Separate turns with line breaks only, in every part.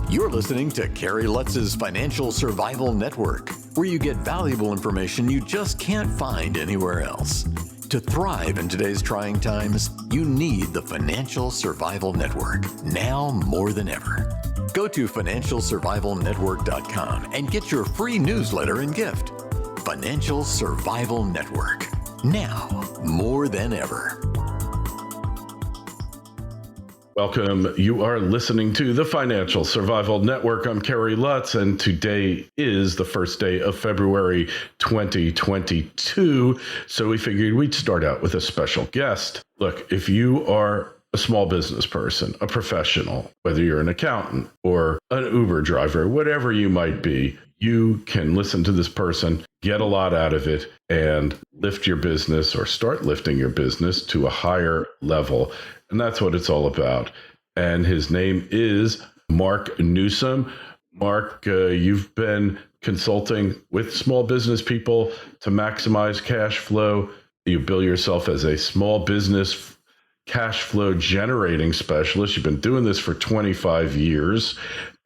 You're listening to Kerry Lutz's Financial Survival Network, where you get valuable information you just can't find anywhere else. To thrive in today's trying times, you need the Financial Survival Network, now more than ever. Go to financialsurvivalnetwork.com and get your free newsletter and gift. Financial Survival Network, now more than ever.
Welcome. You are listening to the Financial Survival Network. I'm Kerry Lutz, and today is the first day of February 2022. So we figured we'd start out with a special guest. Look, if you are a small business person, a professional, whether you're an accountant or an Uber driver, whatever you might be, you can listen to this person, get a lot out of it, and lift your business or start lifting your business to a higher level. And that's what it's all about. And his name is Mark Newsome. Mark, you've been consulting with small business people to maximize cash flow. You bill yourself as a small business cash flow generating specialist. You've been doing this for 25 years.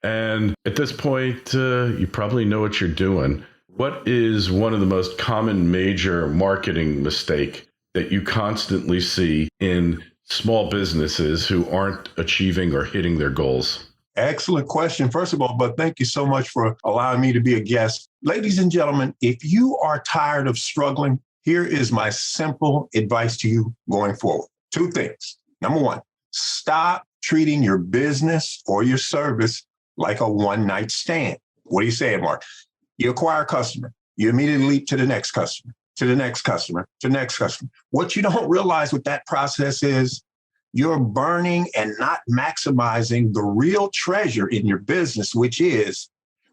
And at this point, you probably know what you're doing. What is one of the most common major marketing mistake that you constantly see in small businesses who aren't achieving or hitting their goals?
Excellent question, first of all, but thank you so much for allowing me to be a guest. Ladies and gentlemen, if you are tired of struggling, here is my simple advice to you going forward. Two things. Number one, stop treating your business or your service like a one-night stand. What are you saying, Mark? You acquire a customer, you immediately leap to the next customer, to the next customer, to the next customer. What you don't realize with that process is you're burning and not maximizing the real treasure in your business, which is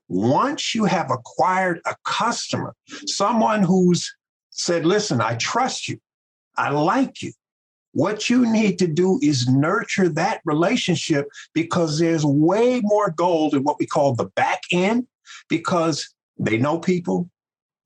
once you have acquired a customer, someone who's said, listen, I trust you, I like you. What you need to do is nurture that relationship, because there's way more gold in what we call the back end, because they know people,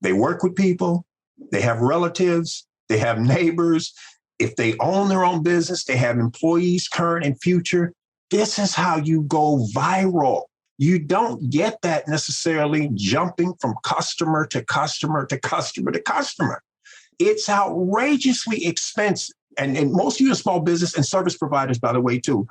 they work with people, they have relatives, they have neighbors. If they own their own business, they have employees, current and future. This is how you go viral. You don't get that necessarily jumping from customer to customer to customer to customer. It's outrageously expensive. And most of you are small business and service providers, by the way, too.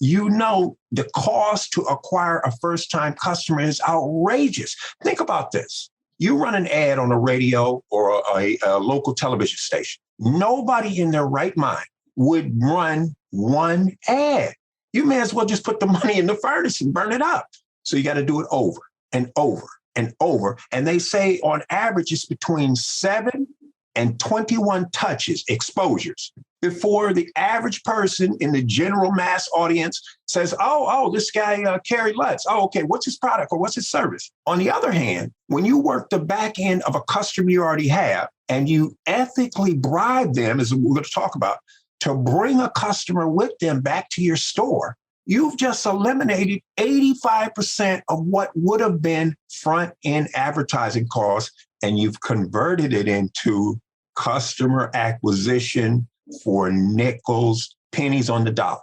You know the cost to acquire a first-time customer is outrageous. Think about this. You run an ad on a radio or a local television station. Nobody in their right mind would run one ad. You may as well just put the money in the furnace and burn it up. So you got to do it over and over and over. And they say on average, it's between 7 and 21 touches, exposures, before the average person in the general mass audience says, oh, this guy, Kerry Lutz. Oh, okay, what's his product or what's his service? On the other hand, when you work the back end of a customer you already have and you ethically bribe them, as we're going to talk about, to bring a customer with them back to your store, you've just eliminated 85% of what would have been front-end advertising costs, and you've converted it into customer acquisition for nickels, pennies on the dollar.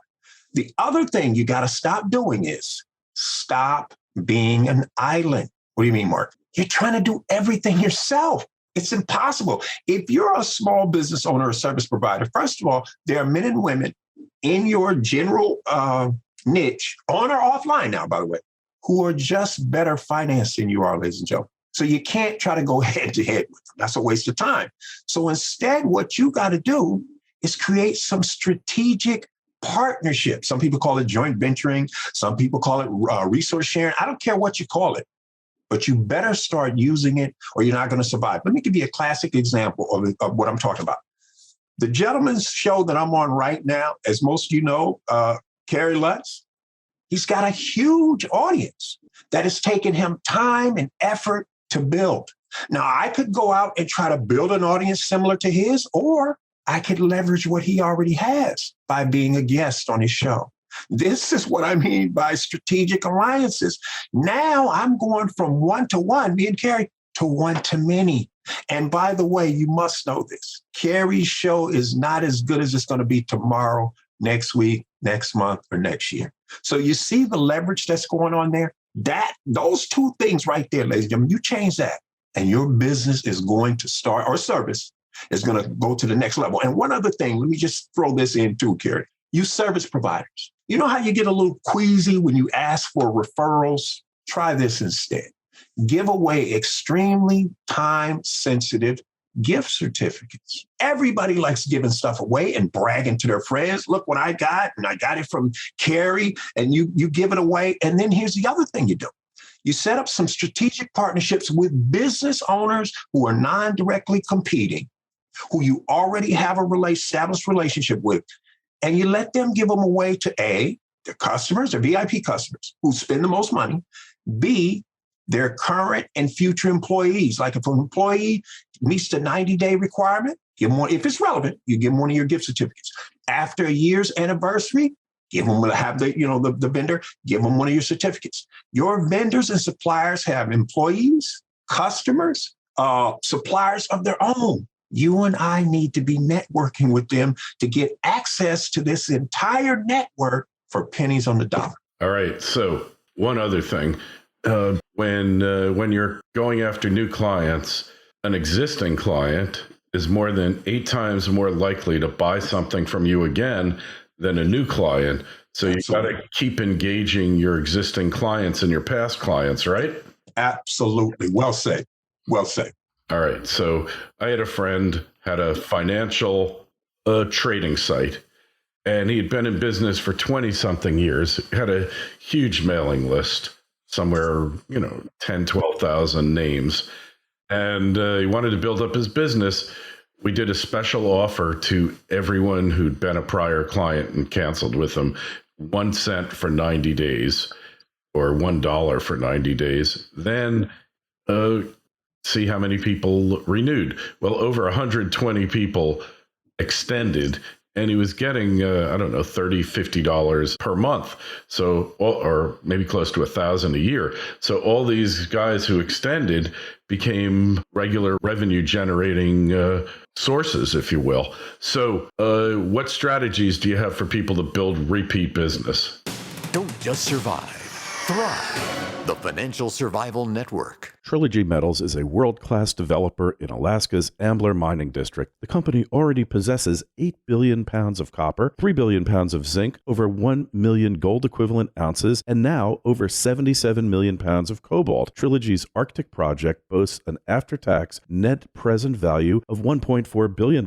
The other thing you got to stop doing is stop being an island. What do you mean, Mark? You're trying to do everything yourself. It's impossible. If you're a small business owner or service provider, first of all, there are men and women in your general niche, on or offline now, by the way, who are just better financed than you are, ladies and gentlemen. So you can't try to go head to head with them. That's a waste of time. So instead, what you got to do is create some strategic partnership. Some people call it joint venturing. Some people call it resource sharing. I don't care what you call it, but you better start using it or you're not going to survive. Let me give you a classic example of what I'm talking about. The gentleman's show that I'm on right now, as most of you know, Kerry Lutz, he's got a huge audience that has taken him time and effort to build. Now, I could go out and try to build an audience similar to his, or I could leverage what he already has by being a guest on his show. This is what I mean by strategic alliances. Now I'm going from one-to-one, me and Kerry, to one-to-many. And by the way, you must know this. Kerry's show is not as good as it's going to be tomorrow next week, next month, or next year. So you see the leverage that's going on there? Those two things right there, ladies and gentlemen, you change that and your business is going to start, or service is going to go to the next level. And one other thing, let me just throw this in too, Kerry. You service providers. You know how you get a little queasy when you ask for referrals? Try this instead. Give away extremely time-sensitive gift certificates. Everybody likes giving stuff away and bragging to their friends. Look what I got, and I got it from Kerry, and you give it away. And then here's the other thing you do. You set up some strategic partnerships with business owners who are non-directly competing, who you already have established relationship with, and you let them give them away to A, their customers, their VIP customers who spend the most money, B, their current and future employees. Like if an employee meets the 90-day requirement, give them one. If it's relevant, you give them one of your gift certificates. After a year's anniversary, give them the vendor, give them one of your certificates. Your vendors and suppliers have employees, customers, suppliers of their own. You and I need to be networking with them to get access to this entire network for pennies on the dollar.
All right. So one other thing. When you're going after new clients, an existing client is more than 8 times more likely to buy something from you again than a new client. So you've got to keep engaging your existing clients and your past clients, right?
Absolutely. Well said. Well said.
All right. So I had a friend had a financial trading site, and he had been in business for 20 something years, had a huge mailing list. Somewhere, 10, 12,000 names. And he wanted to build up his business. We did a special offer to everyone who'd been a prior client and canceled with them, 1 cent for 90 days or $1 for 90 days. Then see how many people renewed. Well, over 120 people extended. And he was getting, $30, $50 per month. So, or maybe close to $1,000 a year. So all these guys who extended became regular revenue generating sources, if you will. So what strategies do you have for people to build repeat business?
Don't just survive, thrive. The Financial Survival Network.
Trilogy Metals is a world-class developer in Alaska's Ambler Mining District. The company already possesses 8 billion pounds of copper, 3 billion pounds of zinc, over 1 million gold-equivalent ounces, and now over 77 million pounds of cobalt. Trilogy's Arctic project boasts an after-tax net present value of $1.4 billion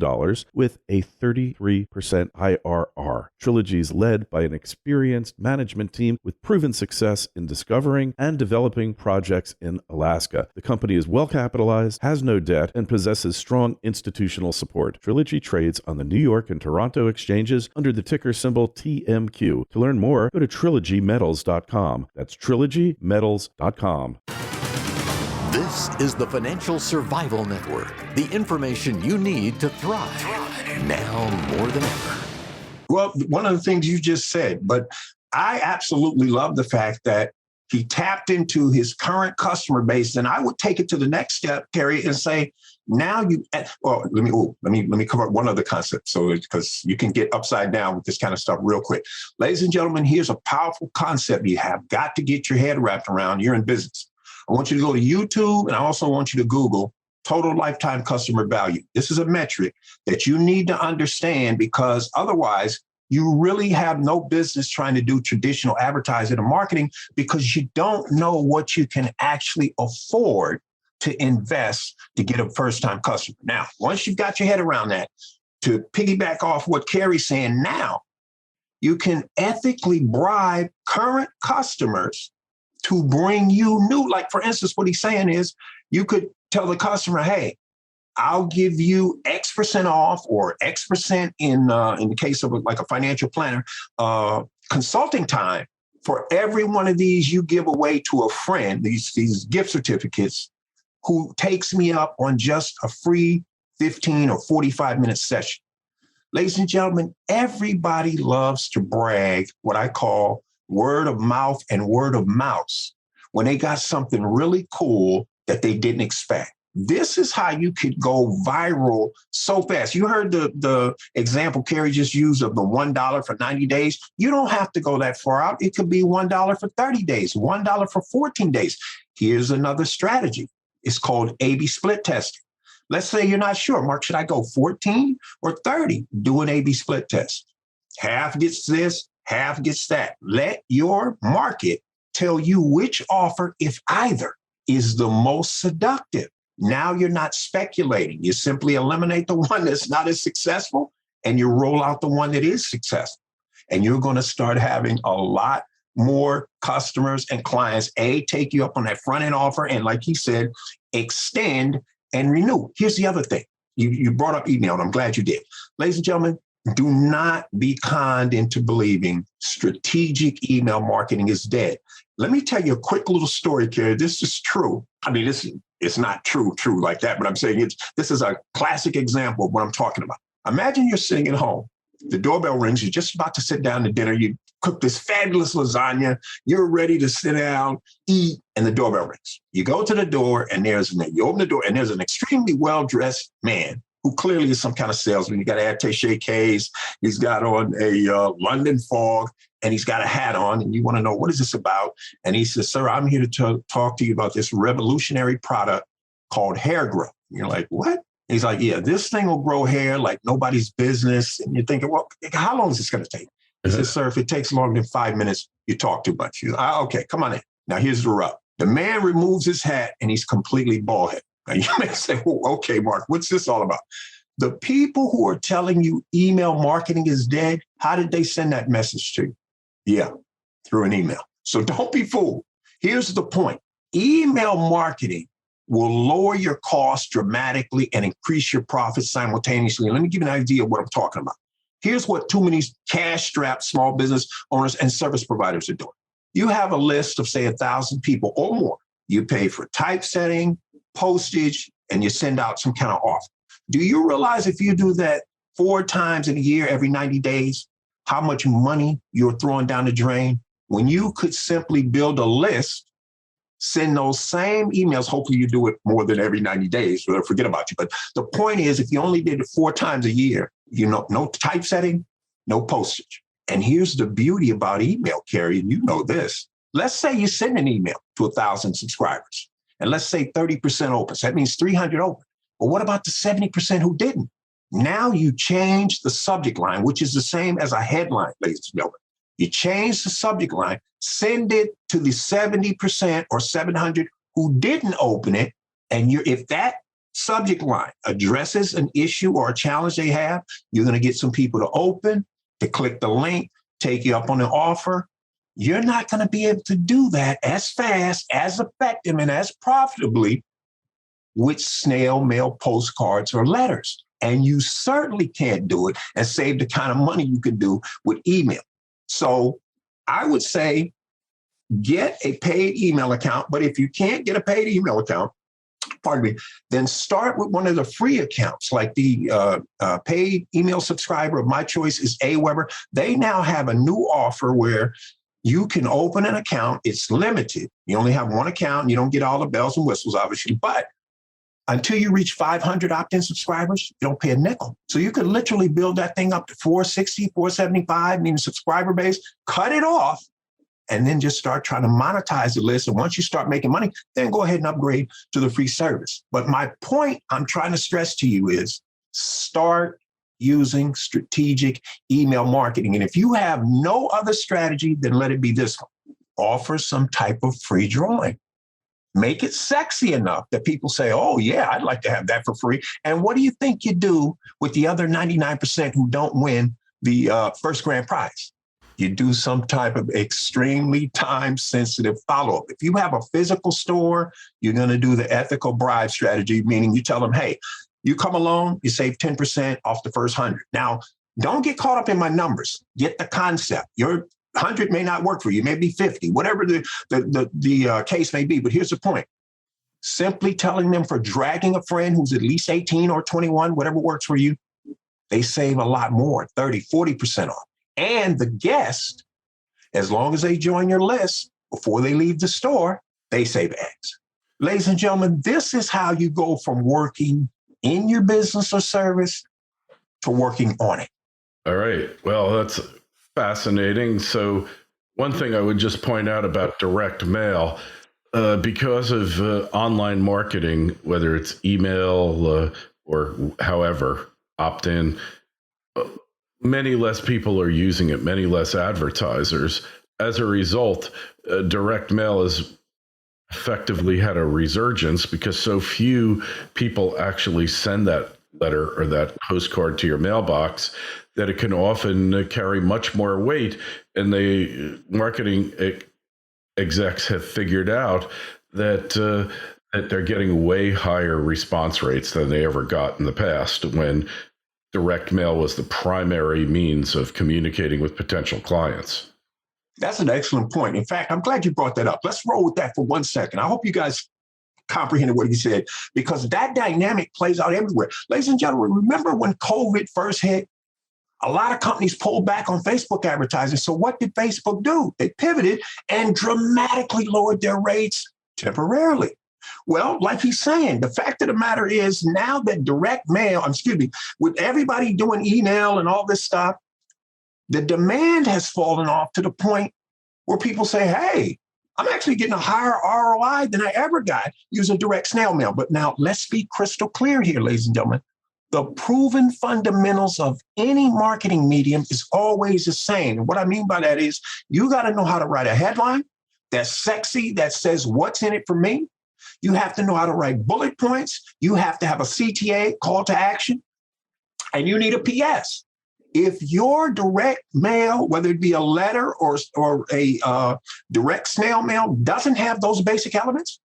with a 33% IRR. Trilogy is led by an experienced management team with proven success in discovering and developing projects in Alaska. The company is well capitalized, has no debt, and possesses strong institutional support. Trilogy trades on the New York and Toronto exchanges under the ticker symbol TMQ. To learn more, go to trilogymetals.com. That's trilogymetals.com.
This is the Financial Survival Network, the information you need to thrive now more than ever.
Well, one of the things you just said, but I absolutely love the fact that he tapped into his current customer base, and I would take it to the next step, Kerry, and say, now you. Well, let me cover one other concept, so because you can get upside down with this kind of stuff real quick, ladies and gentlemen. Here's a powerful concept you have got to get your head wrapped around. You're in business. I want you to go to YouTube, and I also want you to Google total lifetime customer value. This is a metric that you need to understand, because otherwise, you really have no business trying to do traditional advertising and marketing, because you don't know what you can actually afford to invest to get a first-time customer. Now, once you've got your head around that, to piggyback off what Kerry's saying now, you can ethically bribe current customers to bring you new. Like, for instance, what he's saying is you could tell the customer, hey, I'll give you X% off, or X% in the case of like a financial planner, consulting time for every one of these you give away to a friend, these gift certificates, who takes me up on just a free 15 or 45-minute session. Ladies and gentlemen, everybody loves to brag, what I call word of mouth and word of mouse, when they got something really cool that they didn't expect. This is how you could go viral so fast. You heard the example Kerry just used of the $1 for 90 days. You don't have to go that far out. It could be $1 for 30 days, $1 for 14 days. Here's another strategy. It's called A/B split testing. Let's say you're not sure, Mark, should I go 14 or 30? Do an A/B split test. Half gets this, half gets that. Let your market tell you which offer, if either, is the most seductive. Now you're not speculating. You simply eliminate the one that's not as successful and you roll out the one that is successful. And you're going to start having a lot more customers and clients, take you up on that front end offer. And like he said, extend and renew. Here's the other thing. You brought up email, and I'm glad you did. Ladies and gentlemen, do not be conned into believing strategic email marketing is dead. Let me tell you a quick little story, Kerry. This is true. I mean, it's not true like that, but I'm saying this is a classic example of what I'm talking about. Imagine you're sitting at home. The doorbell rings. You're just about to sit down to dinner. You cook this fabulous lasagna. You're ready to sit down, eat, and the doorbell rings. You go to the door, and you open the door, and there's an extremely well-dressed man who clearly is some kind of salesman. He got an attaché case. He's got on a London fog, and he's got a hat on. And you want to know, what is this about? And he says, sir, I'm here to talk to you about this revolutionary product called hair growth. And you're like, what? He's like, yeah, this thing will grow hair like nobody's business. And you're thinking, well, how long is this going to take? He says, sir, if it takes longer than 5 minutes, you talk too much. He's like, okay, come on in. Now, here's the rub. The man removes his hat and he's completely bald headed. Now, you may say, well, okay, Mark, what's this all about? The people who are telling you email marketing is dead, how did they send that message to you? Yeah, through an email. So don't be fooled. Here's the point. Email marketing will lower your costs dramatically and increase your profits simultaneously. And let me give you an idea of what I'm talking about. Here's what too many cash-strapped small business owners and service providers are doing. You have a list of, say, 1,000 people or more. You pay for typesetting, postage, and you send out some kind of offer. Do you realize if you do that 4 times in a year, every 90 days, how much money you're throwing down the drain? When you could simply build a list, send those same emails. Hopefully you do it more than every 90 days. We'll forget about you. But the point is, if you only did it 4 times a year, no typesetting, no postage. And here's the beauty about email, Kerry, and you know this. Let's say you send an email to 1,000 subscribers, and let's say 30% open. So that means 300 open. But what about the 70% who didn't? Now you change the subject line, which is the same as a headline, ladies and gentlemen. You change the subject line, send it to the 70% or 700 who didn't open it. And if that subject line addresses an issue or a challenge they have, you're going to get some people to open, to click the link, take you up on an offer. You're not going to be able to do that as fast, as effective, and as profitably with snail mail postcards or letters. And you certainly can't do it and save the kind of money you can do with email. So I would say get a paid email account. But if you can't get a paid email account, then start with one of the free accounts, like the paid email subscriber of my choice is Aweber. They now have a new offer where you can open an account. It's limited. You only have one account. And you don't get all the bells and whistles, obviously. But until you reach 500 opt-in subscribers, you don't pay a nickel. So you could literally build that thing up to 460, 475, meaning subscriber base, cut it off, and then just start trying to monetize the list. And once you start making money, then go ahead and upgrade to the free service. But my point I'm trying to stress to you is start using strategic email marketing. And if you have no other strategy, then let it be this one. Offer some type of free drawing. Make it sexy enough that people say, oh, yeah, I'd like to have that for free. And what do you think you do with the other 99% who don't win the first grand prize? You do some type of extremely time-sensitive follow-up. If you have a physical store, you're going to do the ethical bribe strategy, meaning you tell them, hey, you come along, you save 10% off the first 100. Now, don't get caught up in my numbers. Get the concept. Your 100 may not work for you, maybe 50, whatever the case may be. But here's the point. Simply telling them for dragging a friend who's at least 18 or 21, whatever works for you, they save a lot more, 30, 40% off. And the guest, as long as they join your list before they leave the store, they save X. Ladies and gentlemen, this is how you go from working in your business or service to working on it.
All right. Well, that's fascinating. So one thing I would just point out about direct mail, because of online marketing, whether it's email or however, opt-in, many less people are using it, many less advertisers. As a result, direct mail has effectively had a resurgence because so few people actually send that letter or that postcard to your mailbox that it can often carry much more weight. And the marketing execs have figured out that that they're getting way higher response rates than they ever got in the past when direct mail was the primary means of communicating with potential clients.
That's an excellent point. In fact, I'm glad you brought that up. Let's roll with that for 1 second. I hope you guys comprehended what he said, because that dynamic plays out everywhere. Ladies and gentlemen, remember when COVID first hit? A lot of companies pulled back on Facebook advertising. So what did Facebook do? They pivoted and dramatically lowered their rates temporarily. Well, like he's saying, the fact of the matter is now that direct mail, with everybody doing email and all this stuff, the demand has fallen off to the point where people say, hey, I'm actually getting a higher ROI than I ever got using direct snail mail. But now let's be crystal clear here, ladies and gentlemen. The proven fundamentals of any marketing medium is always the same. And what I mean by that is you got to know how to write a headline that's sexy, that says what's in it for me. You have to know how to write bullet points. You have to have a CTA, call to action, and you need a PS. If your direct mail, whether it be a letter or a direct snail mail, doesn't have those basic elements,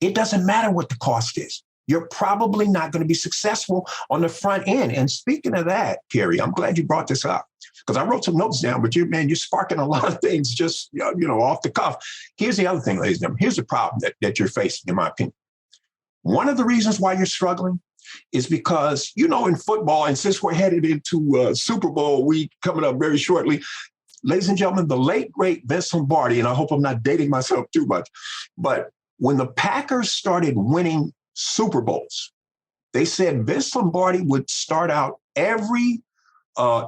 it doesn't matter what the cost is. You're probably not going to be successful on the front end. And speaking of that, Kerry, I'm glad you brought this up because I wrote some notes down, but you're sparking a lot of things just, off the cuff. Here's the other thing, ladies and gentlemen. Here's the problem that you're facing, in my opinion. One of the reasons why you're struggling is because, in football, and since we're headed into Super Bowl week coming up very shortly, ladies and gentlemen, the late, great Vince Lombardi, and I hope I'm not dating myself too much, but when the Packers started winning Super Bowls, they said Vince Lombardi would start out every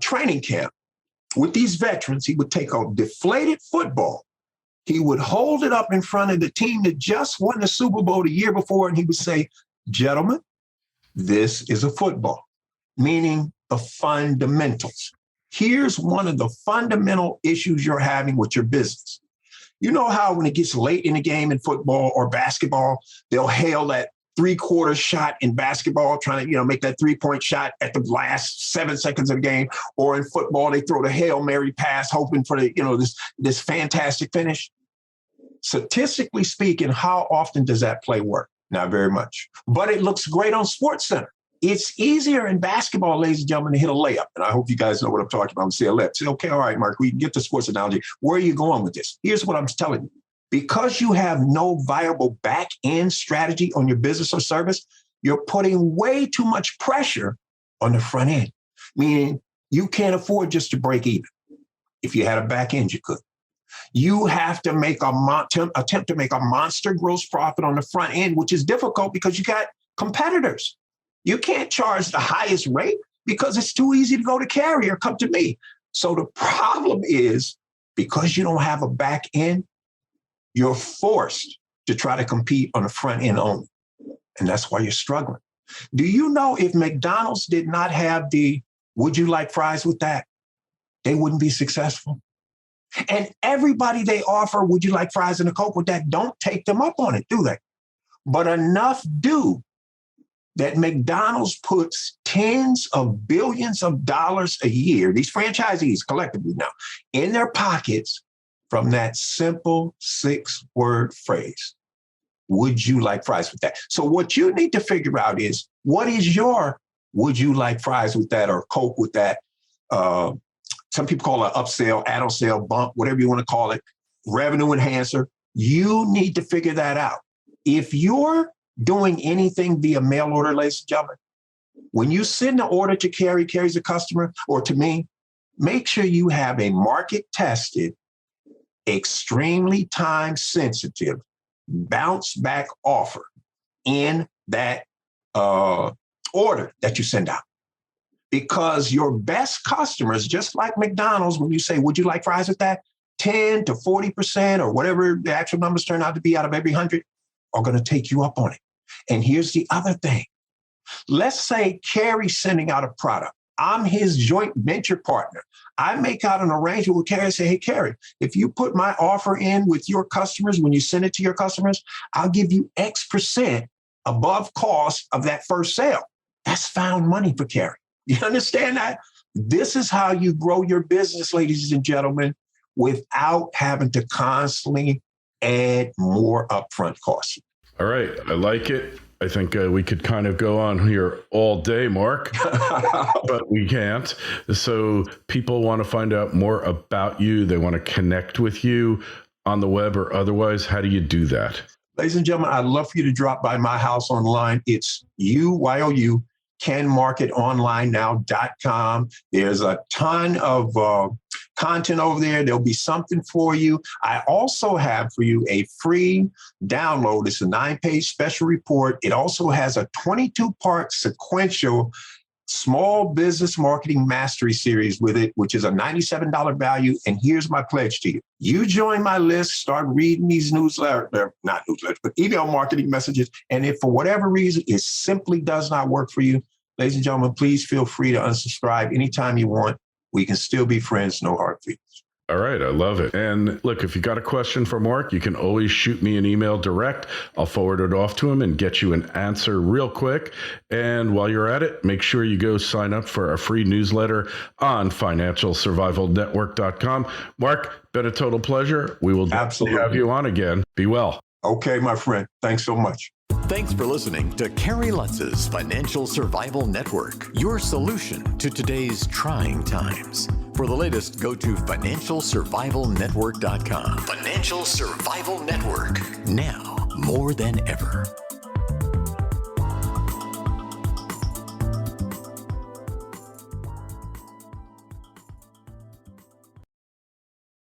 training camp with these veterans. He would take a deflated football. He would hold it up in front of the team that just won the Super Bowl the year before, and he would say, gentlemen, this is a football, meaning the fundamentals. Here's one of the fundamental issues you're having with your business. You know how when it gets late in the game in football or basketball, they'll hail that 3-quarter shot in basketball, trying to, make that 3-point shot at the last 7 seconds of the game. Or in football, they throw the Hail Mary pass, hoping for this fantastic finish. Statistically speaking, how often does that play work? Not very much. But it looks great on SportsCenter. It's easier in basketball, ladies and gentlemen, to hit a layup. And I hope you guys know what I'm talking about. I'm saying a layup. Say, okay, all right, Mark, we can get the sports analogy. Where are you going with this? Here's what I'm telling you. Because you have no viable back-end strategy on your business or service, you're putting way too much pressure on the front end, meaning you can't afford just to break even. If you had a back end, you could. You have to make attempt to make a monster gross profit on the front end, which is difficult because you got competitors. You can't charge the highest rate because it's too easy to go to Kerry or come to me. So the problem is because you don't have a back end, you're forced to try to compete on the front end only. And that's why you're struggling. Do you know if McDonald's did not have the, would you like fries with that? They wouldn't be successful. And everybody they offer, would you like fries and a Coke with that? Don't take them up on it, do they? But enough do that McDonald's puts tens of billions of dollars a year, these franchisees collectively now, in their pockets from that simple 6-word phrase. Would you like fries with that? So what you need to figure out is, what is your would you like fries with that or Coke with that? Some people call it upsell, add-on sale, bump, whatever you want to call it, revenue enhancer. You need to figure that out. If you're doing anything via mail order, ladies and gentlemen, when you send an order to Kerry, Kerry's a customer, or to me, make sure you have a market-tested, extremely time-sensitive bounce back offer in that order that you send out. Because your best customers, just like McDonald's, when you say, would you like fries with that? 10 to 40% or whatever the actual numbers turn out to be out of every 100 are going to take you up on it. And here's the other thing. Let's say Kerry's sending out a product. I'm his joint venture partner. I make out an arrangement with Kerry and say, hey, Kerry, if you put my offer in with your customers, when you send it to your customers, I'll give you X% above cost of that first sale. That's found money for Kerry. You understand that? This is how you grow your business, ladies and gentlemen, without having to constantly add more upfront costs.
All right. I like it. I think we could kind of go on here all day, Mark, but we can't. So people want to find out more about you. They want to connect with you on the web or otherwise. How do you do that?
Ladies and gentlemen, I'd love for you to drop by my house online. It's UYOU. CanMarketOnlineNow.com. There's a ton of content over there. There'll be something for you. I also have for you a free download. It's a 9-page special report. It also has a 22-part sequential small business marketing mastery series with it, which is a $97 value. And here's my pledge to you. You join my list, start reading these not newsletters, but email marketing messages. And if for whatever reason it simply does not work for you, ladies and gentlemen, please feel free to unsubscribe anytime you want. We can still be friends, no hard feelings.
All right. I love it. And look, if you got a question for Mark, you can always shoot me an email direct. I'll forward it off to him and get you an answer real quick. And while you're at it, make sure you go sign up for our free newsletter on financialsurvivalnetwork.com. Mark, been a total pleasure. We will absolutely have you on again. Be well.
Okay, my friend. Thanks so much.
Thanks for listening to Kerry Lutz's Financial Survival Network, your solution to today's trying times. For the latest, go to financialsurvivalnetwork.com. Financial Survival Network, now more than ever.